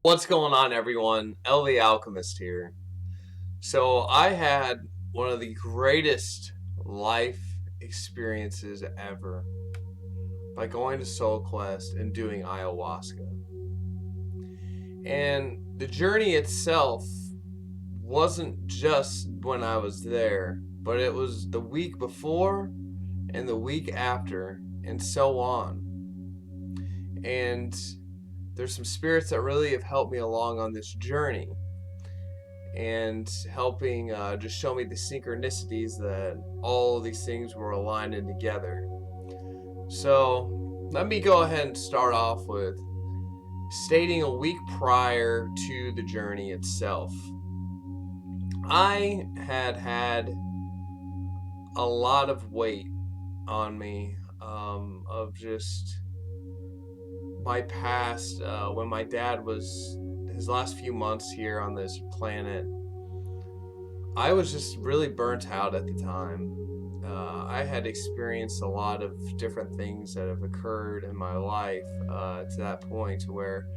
What's going on, everyone? LV Alchemist here. So, I had one of the greatest life experiences ever by going to Soul Quest and doing ayahuasca. And the journey itself wasn't just when I was there, but it was the week before and the week after, and so on. And there's some spirits that really have helped me along on this journey and helping just show me the synchronicities that all of these things were aligning together. So let me go ahead and start off with stating a week prior to the journey itself. I had a lot of weight on me of just my past when my dad was his last few months here on this planet. I was just really burnt out at the time. I had experienced a lot of different things that have occurred in my life to that point to where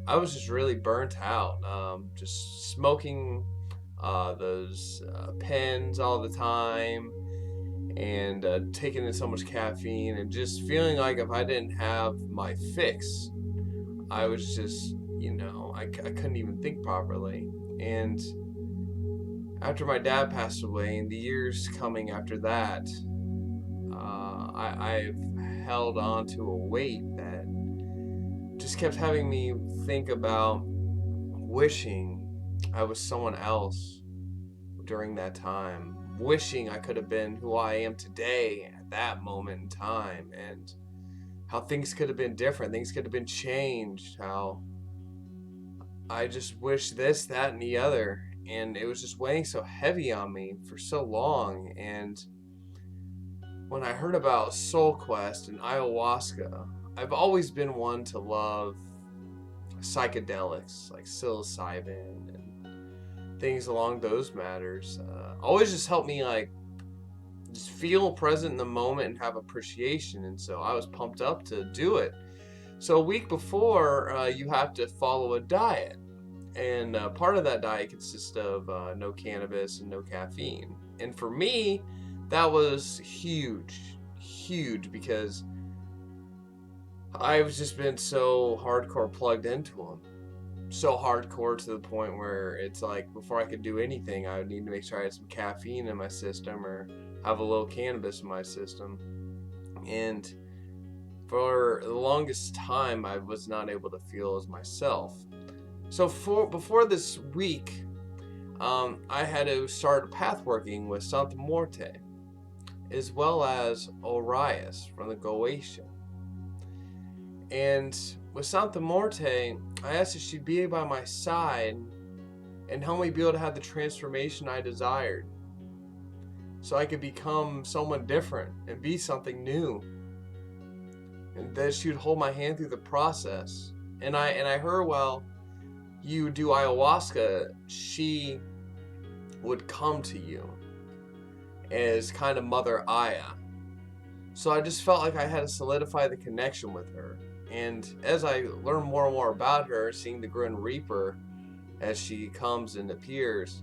I was just really burnt out. Just smoking those pens all the time and taking in so much caffeine and just feeling like if I didn't have my fix, I was just, I couldn't even think properly. And after my dad passed away, and the years coming after that, I've held on to a weight that just kept having me think about wishing I was someone else during that time, wishing I could have been who I am today at that moment in time, and how things could have been different, things could have been changed, how I just wish this, that, and the other. And it was just weighing so heavy on me for so long. And when I heard about Soul Quest and ayahuasca, I've always been one to love psychedelics like psilocybin and things along those matters. Always just helped me like just feel present in the moment and have appreciation. And so I was pumped up to do it. So a week before, you have to follow a diet. And part of that diet consists of no cannabis and no caffeine. And for me, that was huge, because I've just been so hardcore plugged into them. So hardcore to the point where it's like before I could do anything, I would need to make sure I had some caffeine in my system or have a little cannabis in my system. And for the longest time, I was not able to feel as myself. So before this week, I had to start path working with Santa Muerte, as well as Orias from the Goetia. And with Santa Muerte, I asked if she'd be by my side and help me be able to have the transformation I desired, so I could become someone different and be something new. And that she would hold my hand through the process. And I heard, well, you do ayahuasca, she would come to you as kind of Mother Aya. So I just felt like I had to solidify the connection with her. And as I learned more and more about her, seeing the Grim Reaper as she comes and appears,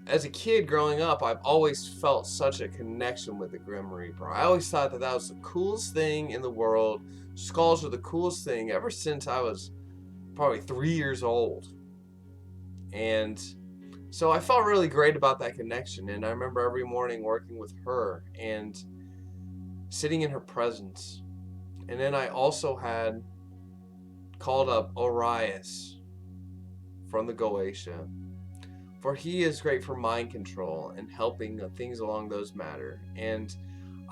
as a kid growing up, I've always felt such a connection with the Grim Reaper. I always thought that that was the coolest thing in the world. Skulls are the coolest thing ever since I was probably 3 years old. And so I felt really great about that connection. And I remember every morning working with her and sitting in her presence. And then I also had called up Orias from the Goetia, for he is great for mind control and helping things along those matter. And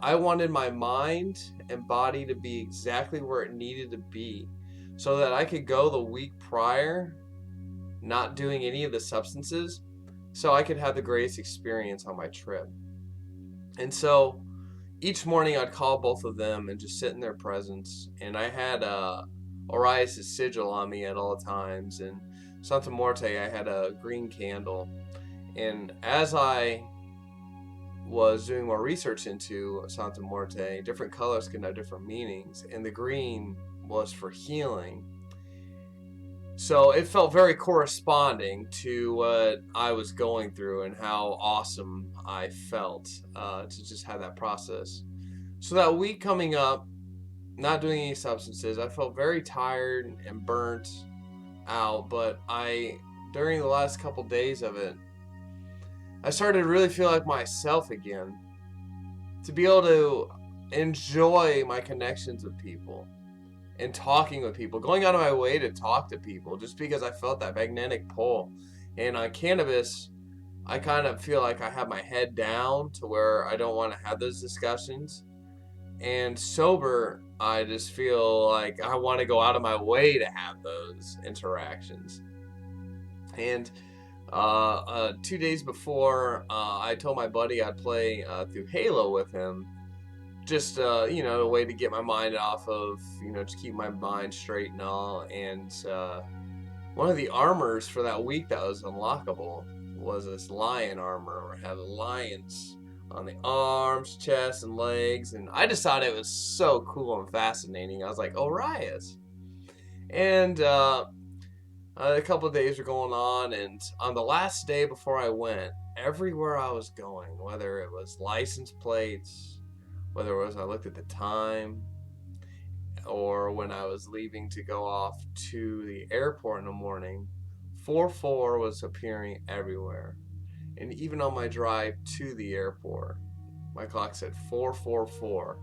I wanted my mind and body to be exactly where it needed to be, so that I could go the week prior not doing any of the substances, so I could have the greatest experience on my trip. And so each morning I'd call both of them and just sit in their presence. And I had Orias' sigil on me at all times. And Santa Muerte, I had a green candle. And as I was doing more research into Santa Muerte, different colors can have different meanings. And the green was for healing. So it felt very corresponding to what I was going through and how awesome I felt to just have that process. So that week coming up, not doing any substances, I felt very tired and burnt out. But during the last couple days of it, I started to really feel like myself again. To be able to enjoy my connections with people and talking with people, going out of my way to talk to people just because I felt that magnetic pull. And on cannabis, I kind of feel like I have my head down to where I don't want to have those discussions. And sober, I just feel like I want to go out of my way to have those interactions. And 2 days before, I told my buddy I'd play through Halo with him, just a way to get my mind off of, just keep my mind straight and all. And one of the armors for that week that was unlockable was this lion armor, where it had lions on the arms, chest, and legs. And I just thought it was so cool and fascinating. I was like, Orias. And a couple of days were going on, and on the last day before I went, everywhere I was going, whether it was license plates, whether it was I looked at the time, or when I was leaving to go off to the airport in the morning, 4-4 was appearing everywhere. And even on my drive to the airport, my clock said 444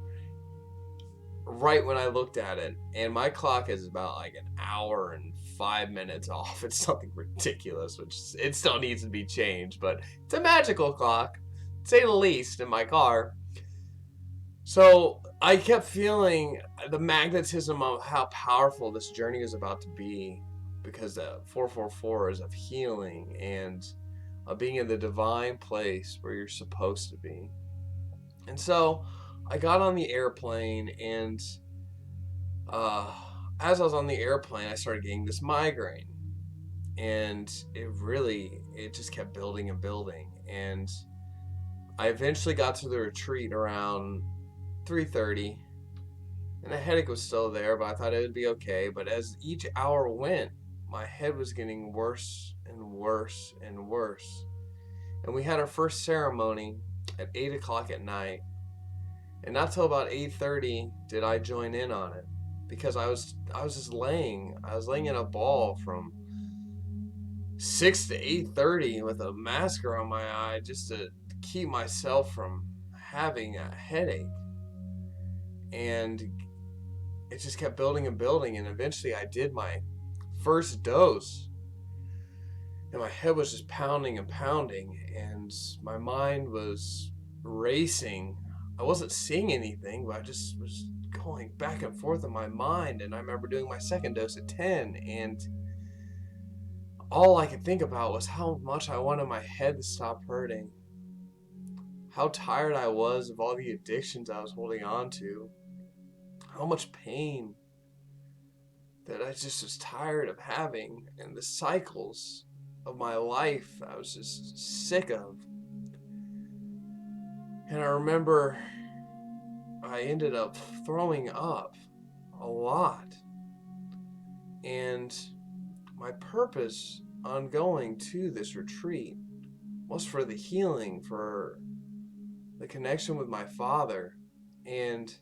right when I looked at it. And my clock is about like an hour and 5 minutes off. It's something ridiculous, which it still needs to be changed, but it's a magical clock, to say the least, in my car. So I kept feeling the magnetism of how powerful this journey is about to be, because the 444 is of healing and of being in the divine place where you're supposed to be. And so I got on the airplane, and as I was on the airplane, I started getting this migraine, and it just kept building and building. And I eventually got to the retreat around 3:30, and the headache was still there, but I thought it would be okay. But as each hour went, my head was getting worse and worse and worse. And we had our first ceremony at 8 o'clock at night, and not till about 8:30 did I join in on it, because I was just laying in a ball from 6 to 8:30 with a mask around my eye, just to keep myself from having a headache. And it just kept building and building, and eventually I did my first dose, and my head was just pounding and pounding, and my mind was racing. I wasn't seeing anything, but I just was going back and forth in my mind. And I remember doing my second dose at 10, and all I could think about was how much I wanted my head to stop hurting, how tired I was of all the addictions I was holding on to, how much pain that I just was tired of having, and the cycles of my life I was just sick of. And I remember I ended up throwing up a lot. And my purpose on going to this retreat was for the healing, for the connection with my father. And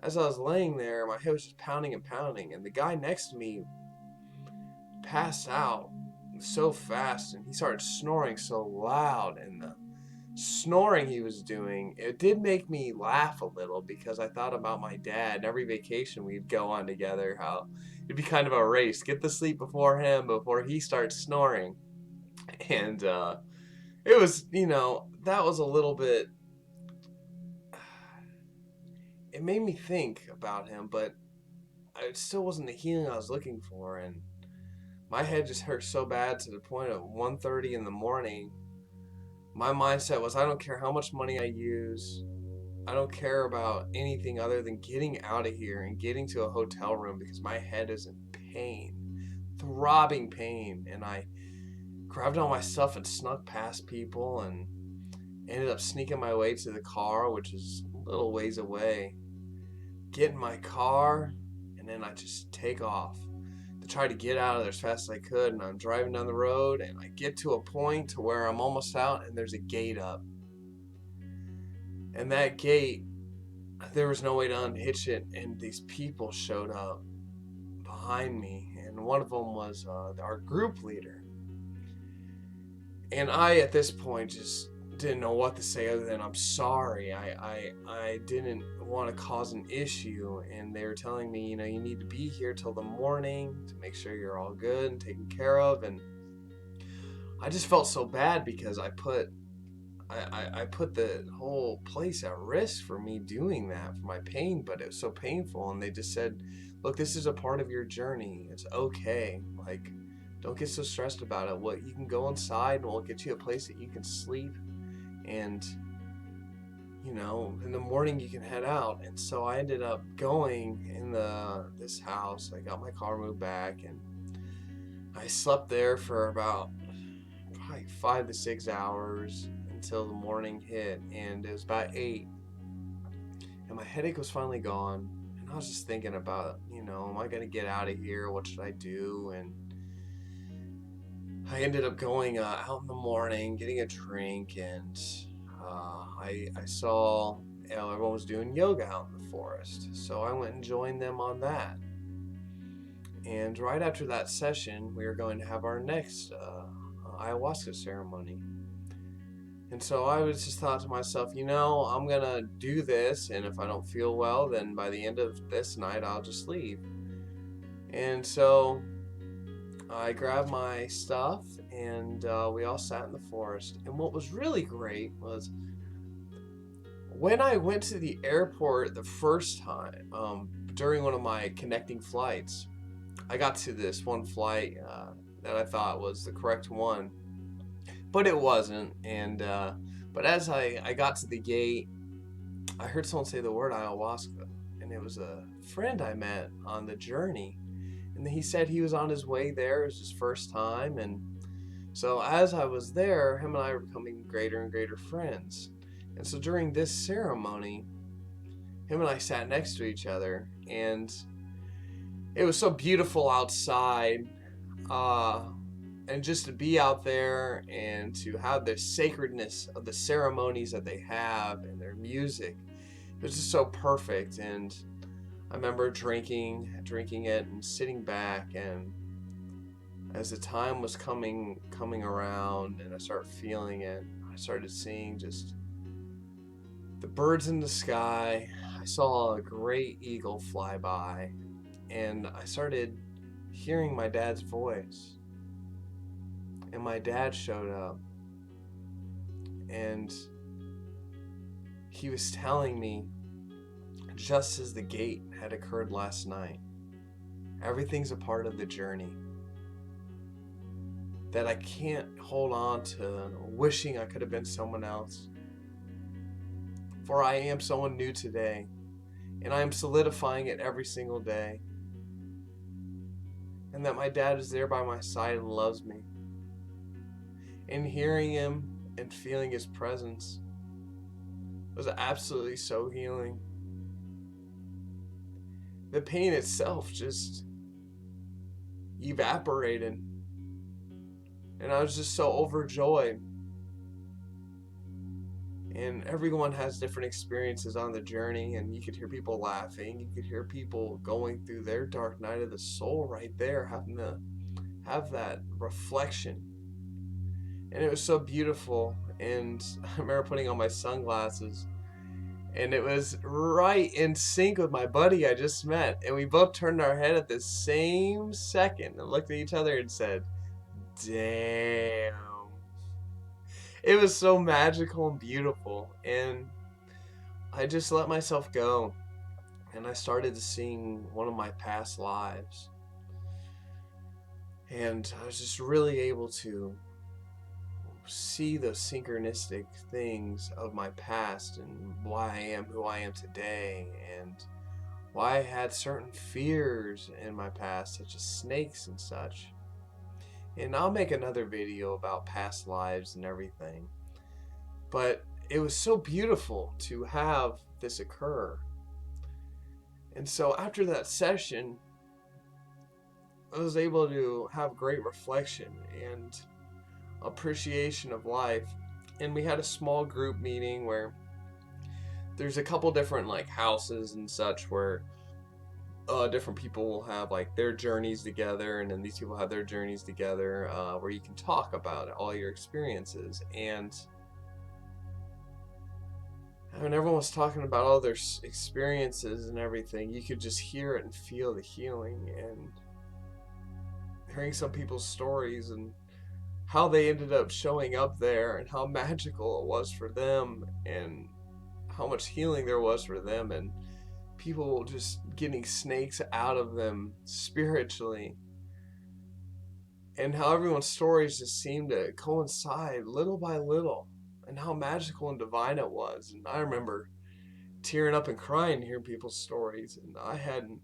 as I was laying there, my head was just pounding and pounding, and the guy next to me passed out so fast, and he started snoring so loud, and the snoring he was doing, it did make me laugh a little, because I thought about my dad, and every vacation we'd go on together, how it'd be kind of a race, get to sleep before him before he starts snoring. And it was, that was a little bit, it made me think about him, but it still wasn't the healing I was looking for. And my head just hurt so bad, to the point of 1:30 in the morning. My mindset was, I don't care how much money I use. I don't care about anything other than getting out of here and getting to a hotel room, because my head is in pain, throbbing pain. And I grabbed all my stuff and snuck past people, and ended up sneaking my way to the car, which is a little ways away. Get in my car, and then I just take off to try to get out of there as fast as I could. And I'm driving down the road, and I get to a point to where I'm almost out, and there's a gate up. And that gate, there was no way to unhitch it, and these people showed up behind me, and one of them was our group leader. And I, at this point, just didn't know what to say other than I'm sorry. I didn't want to cause an issue, and they were telling me, you need to be here till the morning to make sure you're all good and taken care of. And I just felt so bad because I put the whole place at risk for me doing that, for my pain, but it was so painful. And they just said, look, this is a part of your journey. It's okay. Like, don't get so stressed about it. You can go inside, and we'll get you a place that you can sleep, and in the morning you can head out. And so I ended up going in this house. I got my car moved back, and I slept there for about probably 5 to 6 hours until the morning hit, and it was about 8, and my headache was finally gone. And I was just thinking about, am I gonna get out of here? What should I do? And I ended up going out in the morning, getting a drink, and I saw everyone was doing yoga out in the forest, so I went and joined them on that. And right after that session, we were going to have our next ayahuasca ceremony. And so I was just thought to myself, I'm gonna do this, and if I don't feel well, then by the end of this night, I'll just leave. And so I grabbed my stuff, and we all sat in the forest. And what was really great was when I went to the airport the first time, during one of my connecting flights, I got to this one flight that I thought was the correct one, but it wasn't. And but as I got to the gate, I heard someone say the word ayahuasca, and it was a friend I met on the journey. And he said he was on his way there. It was his first time. And so as I was there, him and I were becoming greater and greater friends. And so during this ceremony, him and I sat next to each other, and it was so beautiful outside. And just to be out there and to have the sacredness of the ceremonies that they have and their music, it was just so perfect. And I remember drinking it and sitting back, and as the time was coming around and I started feeling it, I started seeing just the birds in the sky. I saw a great eagle fly by, and I started hearing my dad's voice. And my dad showed up, and he was telling me, just as the gate had occurred last night, everything's a part of the journey. That I can't hold on to wishing I could have been someone else. For I am someone new today, and I am solidifying it every single day. And that my dad is there by my side and loves me. And hearing him and feeling his presence was absolutely so healing. The pain itself just evaporated, and I was just so overjoyed. And everyone has different experiences on the journey, and you could hear people laughing, you could hear people going through their dark night of the soul right there, having to have that reflection. And it was so beautiful. And I remember putting on my sunglasses, and it was right in sync with my buddy I just met. And we both turned our head at the same second and looked at each other and said, damn. It was so magical and beautiful. And I just let myself go. And I started to sing one of my past lives. And I was just really able to see the synchronistic things of my past and why I am who I am today, and why I had certain fears in my past, such as snakes and such. And I'll make another video about past lives and everything. But it was so beautiful to have this occur. And so after that session, I was able to have great reflection and appreciation of life. And we had a small group meeting where there's a couple different like houses and such where different people will have like their journeys together, and then these people have their journeys together, where you can talk about all your experiences. And when everyone was talking about all their experiences and everything, you could just hear it and feel the healing, and hearing some people's stories and how they ended up showing up there and how magical it was for them and how much healing there was for them, and people just getting snakes out of them spiritually, and how everyone's stories just seemed to coincide little by little, and how magical and divine it was. And I remember tearing up and crying hearing people's stories, and I hadn't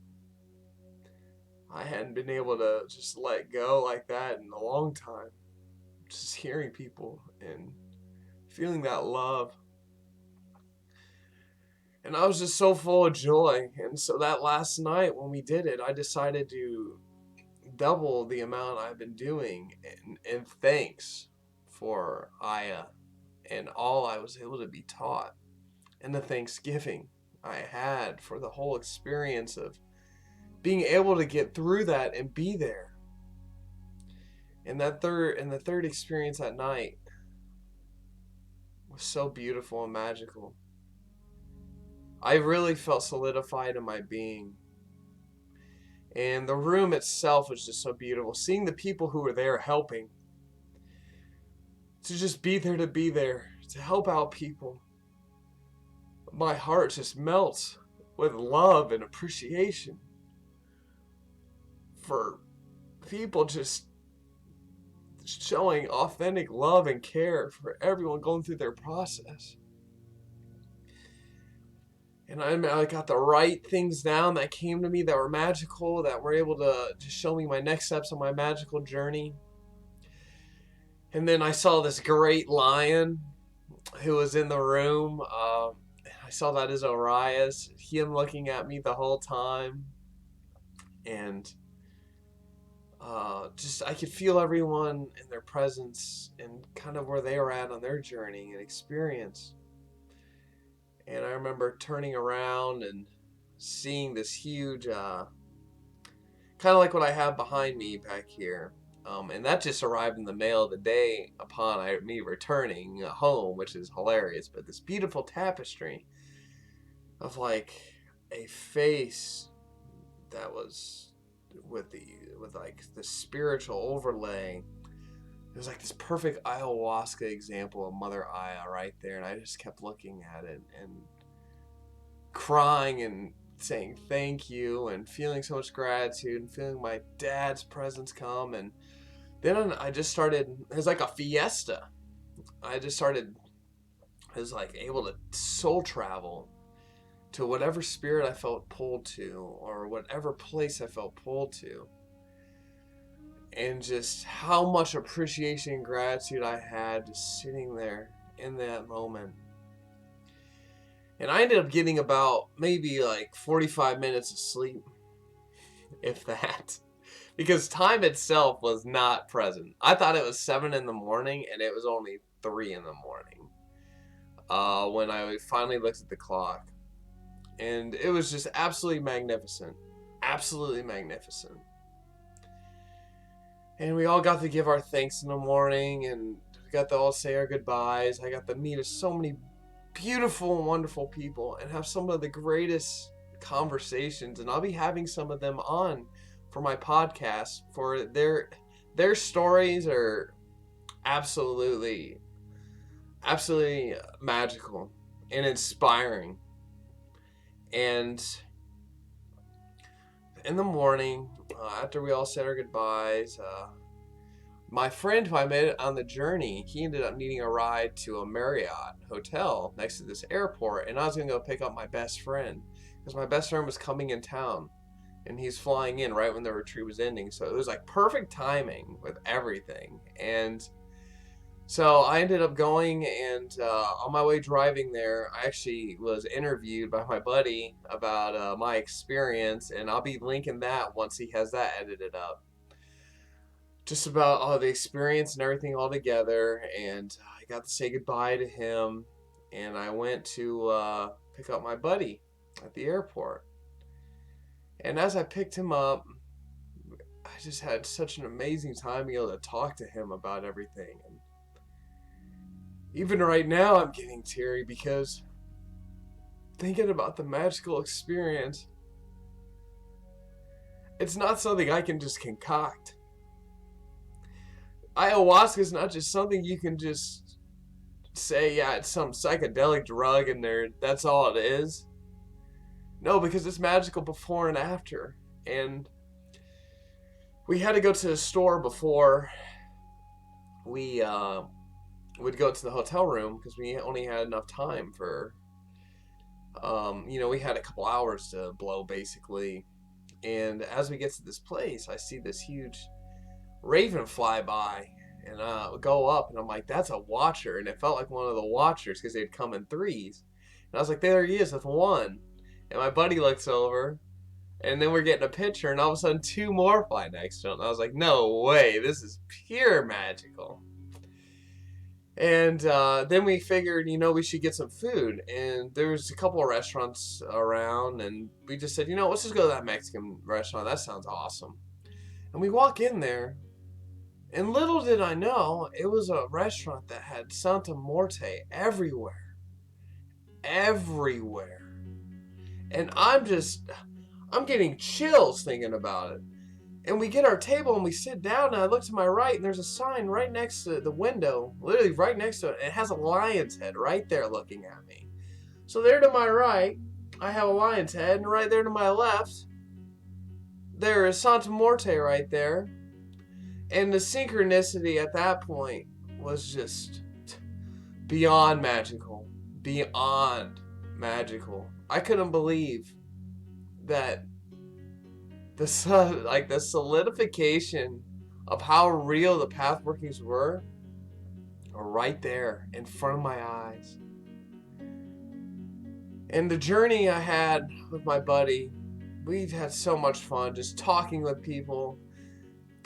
been able to just let go like that in a long time. Just hearing people and feeling that love. And I was just so full of joy. And so that last night when we did it, I decided to double the amount I've been doing in thanks for Aya and all I was able to be taught, and the thanksgiving I had for the whole experience of being able to get through that and be there. And the third experience that night was so beautiful and magical. I really felt solidified in my being. And the room itself was just so beautiful. Seeing the people who were there helping. To just be there, to help out people. My heart just melts with love and appreciation for people just showing authentic love and care for everyone going through their process. And I got the right things down that came to me that were magical, that were able to just show me my next steps on my magical journey. And then I saw this great lion who was in the room. I saw that as Orias, him looking at me the whole time. And just I could feel everyone in their presence and kind of where they were at on their journey and experience. And I remember turning around and seeing this huge, kind of like what I have behind me back here. And that just arrived in the mail the day upon me returning home, which is hilarious. But this beautiful tapestry of like a face that was with like the spiritual overlay. It was like this perfect ayahuasca example of Mother Aya right there, and I just kept looking at it and crying and saying thank you and feeling so much gratitude and feeling my dad's presence come. And then I just started, it was like a fiesta. I was like able to soul travel to whatever spirit I felt pulled to, or whatever place I felt pulled to. And just how much appreciation and gratitude I had just sitting there in that moment. And I ended up getting about maybe like 45 minutes of sleep, if that. Because time itself was not present. I thought it was 7 in the morning, and it was only 3 in the morning when I finally looked at the clock. And it was just absolutely magnificent. Absolutely magnificent. And we all got to give our thanks in the morning, and we got to all say our goodbyes. I got to meet so many beautiful and wonderful people and have some of the greatest conversations. And I'll be having some of them on for my podcast, for their stories are absolutely magical and inspiring. And in the morning, after we all said our goodbyes, my friend who I met on the journey, he ended up needing a ride to a Marriott hotel next to this airport, and I was going to go pick up my best friend because my best friend was coming in town, and he's flying in right when the retreat was ending. So it was like perfect timing with everything. And so I ended up going, and on my way driving there, I actually was interviewed by my buddy about my experience, and I'll be linking that once he has that edited up. just about all the experience and everything all together. And I got to say goodbye to him, and I went to pick up my buddy at the airport. And as I picked him up, I just had such an amazing time being able to talk to him about everything. And even right now, I'm getting teary because thinking about the magical experience, it's not something I can just concoct. Ayahuasca is not just something you can just say, yeah, it's some psychedelic drug and that's all it is. No, because it's magical before and after. And we had to go to the store before we would go to the hotel room because we only had enough time for, we had a couple hours to blow basically. And as we get to this place, I see this huge raven fly by, and go up, and I'm like, that's a watcher. And it felt like one of the watchers because they'd come in threes. And I was like, there he is with one. And my buddy looks over, and then we're getting a picture, and all of a sudden 2 more fly next to him. And I was like, no way, this is pure magical. And then we figured, we should get some food. And there's a couple of restaurants around, and we just said, let's just go to that Mexican restaurant. That sounds awesome. And we walk in there, and little did I know, it was a restaurant that had Santa Muerte everywhere. Everywhere. And I'm getting chills thinking about it. And we get our table and we sit down, and I look to my right, and there's a sign right next to the window, literally right next to it. It has a lion's head right there looking at me. So there to my right, I have a lion's head, and right there to my left, there is Santa Muerte right there. And the synchronicity at that point was just beyond magical. Beyond magical. I couldn't believe that the solidification of how real the path workings were right there in front of my eyes. And the journey I had with my buddy, we've had so much fun just talking with people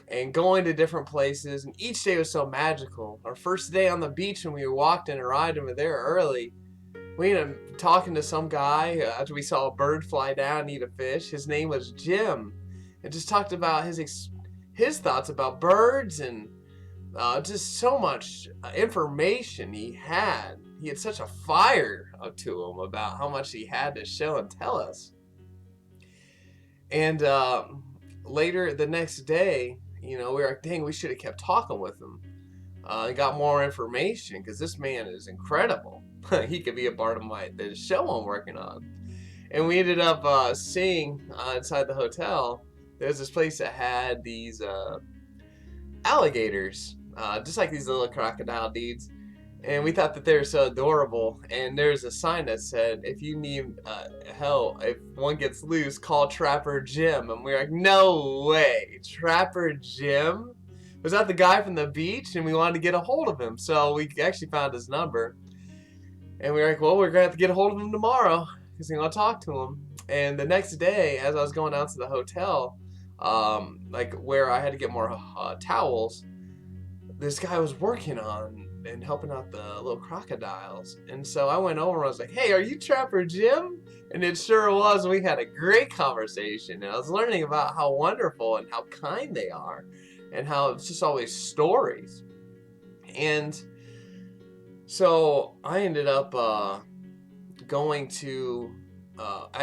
and going to different places, and each day was so magical. Our first day on the beach, when we walked and arrived and were there early, we ended up talking to some guy after we saw a bird fly down and eat a fish. His name was Jim, and just talked about his thoughts about birds, and just so much information he had. He had such a fire to him about how much he had to show and tell us. And later the next day, we were like, dang, we should have kept talking with him and got more information, because this man is incredible. He could be a part of the show I'm working on. And we ended up seeing inside the hotel, there's this place that had these alligators, just like these little crocodile dudes. And we thought that they were so adorable. And there's a sign that said, if you need help, if one gets loose, call Trapper Jim. And we were like, no way, Trapper Jim? Was that the guy from the beach? And we wanted to get a hold of him. So we actually found his number. And we were like, well, we're going to have to get a hold of him tomorrow, because we're going to talk to him. And the next day, as I was going out to the hotel, where I had to get more towels, this guy was working on and helping out the little crocodiles. And so I went over and I was like, hey, are you Trapper Jim? And it sure was. We had a great conversation. And I was learning about how wonderful and how kind they are, and how it's just always stories. And so I ended up going to,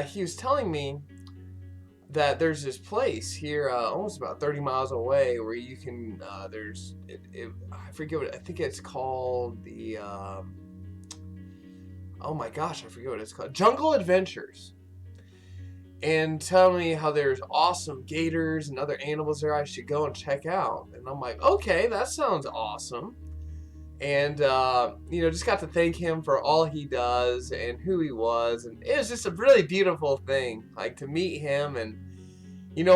he was telling me that there's this place here almost about 30 miles away where you can, I forget what, I think it's called the, oh my gosh, I forget what it's called, Jungle Adventures. And tell me how there's awesome gators and other animals there I should go and check out. And I'm like, okay, that sounds awesome. And, just got to thank him for all he does and who he was. And it was just a really beautiful thing, like, to meet him. And,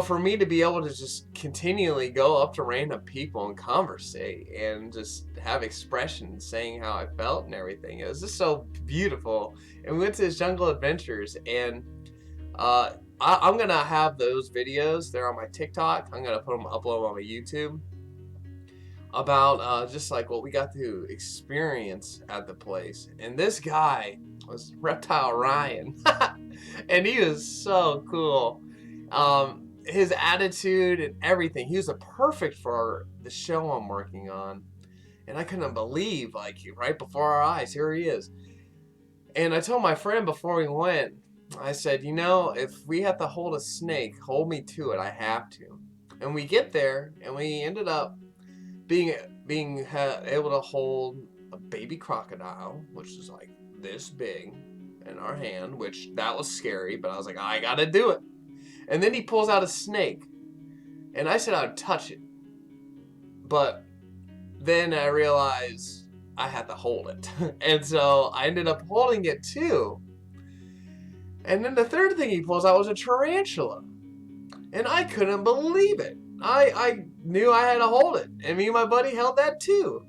for me to be able to just continually go up to random people and conversate and just have expressions saying how I felt and everything. It was just so beautiful. And we went to his Jungle Adventures, and I'm going to have those videos. They're on my TikTok. I'm going to upload them on my YouTube. about just like what we got to experience at the place. And this guy was Reptile Ryan, and he was so cool. His attitude and everything, he was a perfect for the show I'm working on. And I couldn't believe, like, right before our eyes, here he is. And I told my friend before we went, I said, you know, if we have to hold a snake, hold me to it. I have to. And we get there, and we ended up being able to hold a baby crocodile, which is like this big, in our hand, which that was scary, but I was like, I gotta do it. And then he pulls out a snake, and I said I'd touch it, but then I realized I had to hold it. And so I ended up holding it too. And then the third thing he pulls out was a tarantula. And I couldn't believe it. I knew I had to hold it. And me and my buddy held that too.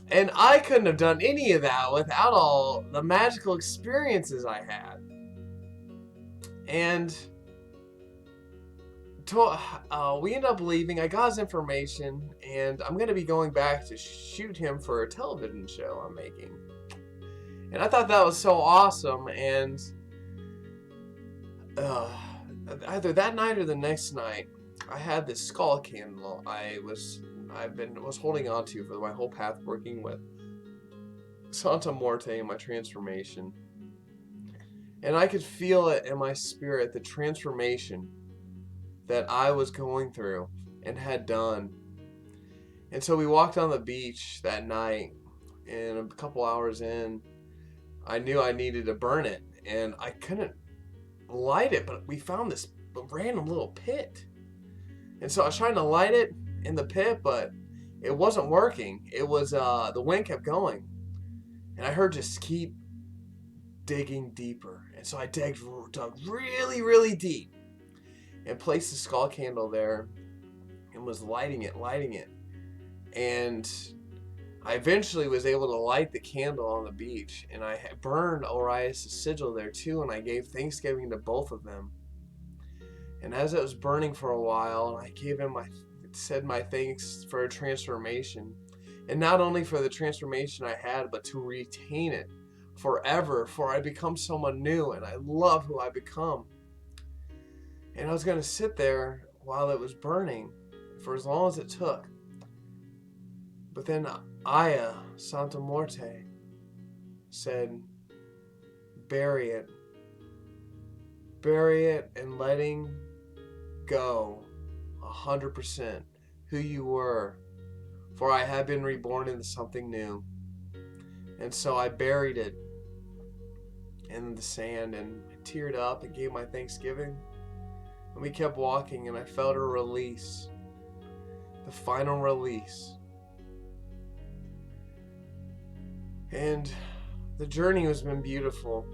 And I couldn't have done any of that without all the magical experiences I had. And we ended up leaving. I got his information, and I'm going to be going back to shoot him for a television show I'm making. And I thought that was so awesome. And either that night or the next night, I had this skull candle I was holding on to for my whole path working with Santa Muerte in my transformation. And I could feel it in my spirit, the transformation that I was going through and had done. And so we walked on the beach that night, and a couple hours in, I knew I needed to burn it, and I couldn't light it, but we found this random little pit. And so I was trying to light it in the pit, but it wasn't working. It was, the wind kept going. And I heard just keep digging deeper. And so I dug really, really deep and placed the skull candle there and was lighting it. And I eventually was able to light the candle on the beach, and I burned Orias' sigil there too, and I gave Thanksgiving to both of them. And as it was burning for a while, I gave him said my thanks for a transformation. And not only for the transformation I had, but to retain it forever, for I become someone new, and I love who I become. And I was going to sit there while it was burning for as long as it took. But then Aya, Santa Muerte, said, bury it. Bury it, and letting go 100% who you were, for I have been reborn into something new. And so I buried it in the sand, and I teared up and gave my thanksgiving. And we kept walking, and I felt a release, the final release. And the journey has been beautiful.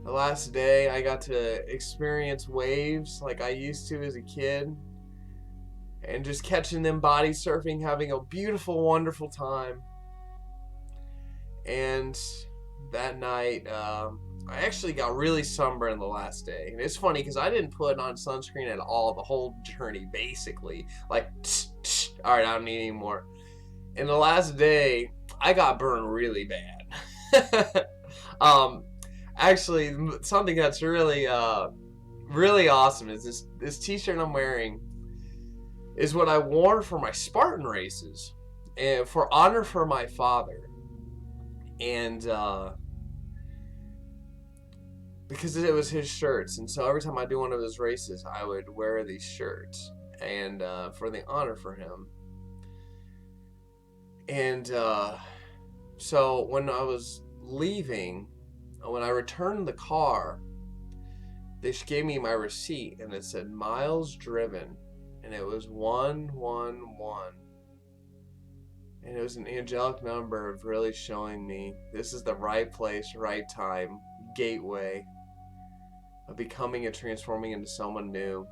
The last day, I got to experience waves like I used to as a kid, and just catching them body surfing, having a beautiful, wonderful time. And that night, I actually got really sunburned the last day. And it's funny because I didn't put on sunscreen at all the whole journey, basically. Like, all right, I don't need any more. And the last day, I got burned really bad. Actually, something that's really, really awesome is this t-shirt I'm wearing is what I wore for my Spartan races, and for honor for my father. And because it was his shirts, and so every time I do one of his races, I would wear these shirts, and for the honor for him. And so when I was leaving, when I returned the car, they gave me my receipt, and it said miles driven, and it was 111. And it was an angelic number of really showing me this is the right place, right time, gateway of becoming and transforming into someone new.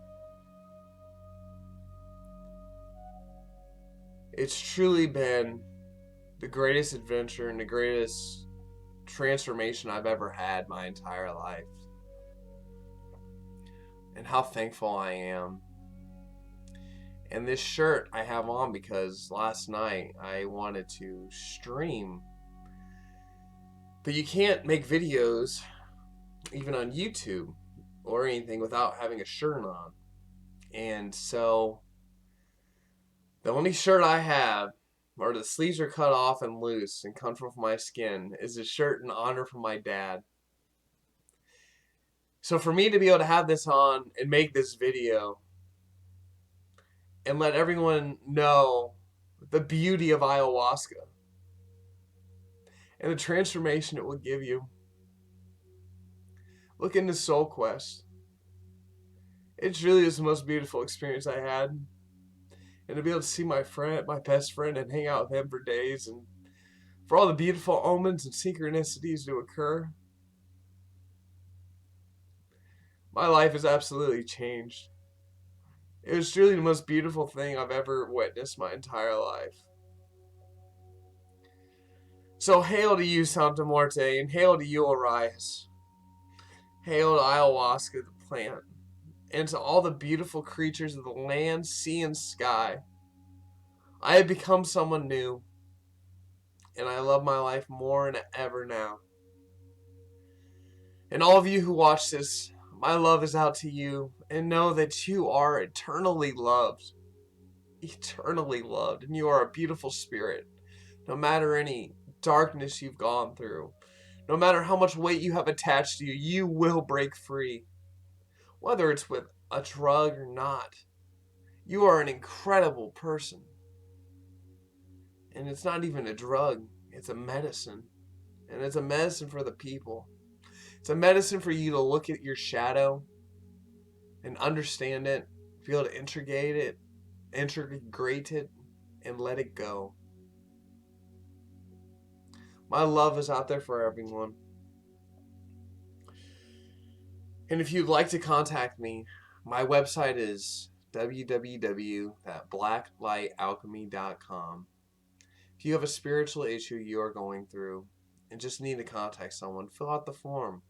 It's truly been the greatest adventure and the greatest transformation I've ever had my entire life. And how thankful I am. And this shirt I have on because last night I wanted to stream. But you can't make videos, even on YouTube or anything, without having a shirt on. And so the only shirt I have, or the sleeves are cut off and loose and come from my skin, is a shirt in honor for my dad. So for me to be able to have this on and make this video and let everyone know the beauty of ayahuasca and the transformation it will give you. Look into Soul Quest. It really is the most beautiful experience I had. And to be able to see my friend, my best friend, and hang out with him for days, and for all the beautiful omens and synchronicities to occur. My life has absolutely changed. It was truly the most beautiful thing I've ever witnessed my entire life. So hail to you, Santa Muerte, and hail to you, Orias. Hail to ayahuasca, the plant, and to all the beautiful creatures of the land, sea, and sky. I have become someone new, and I love my life more than ever now. And all of you who watch this, my love is out to you, and know that you are eternally loved. Eternally loved, and you are a beautiful spirit. No matter any darkness you've gone through, no matter how much weight you have attached to you, you will break free. Whether it's with a drug or not, you are an incredible person. And it's not even a drug, it's a medicine. And it's a medicine for the people. It's a medicine for you to look at your shadow and understand it, be able to integrate it, and let it go. My love is out there for everyone. And if you'd like to contact me, my website is www.blacklightalchemy.com. If you have a spiritual issue you are going through and just need to contact someone, fill out the form.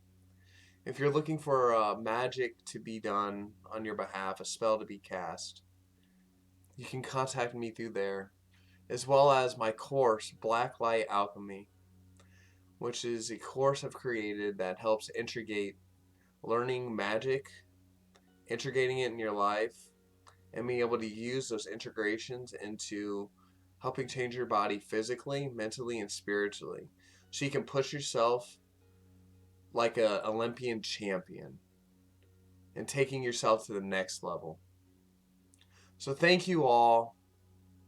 If you're looking for magic to be done on your behalf, a spell to be cast, you can contact me through there, as well as my course, Black Light Alchemy, which is a course I've created that helps integrate learning magic, integrating it in your life, and being able to use those integrations into helping change your body physically, mentally, and spiritually. So you can push yourself like an Olympian champion and taking yourself to the next level. So thank you all.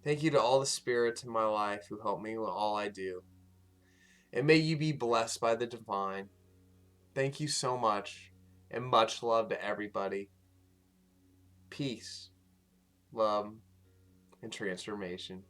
Thank you to all the spirits in my life who help me with all I do. And may you be blessed by the divine. Thank you so much, and much love to everybody. Peace, love, and transformation.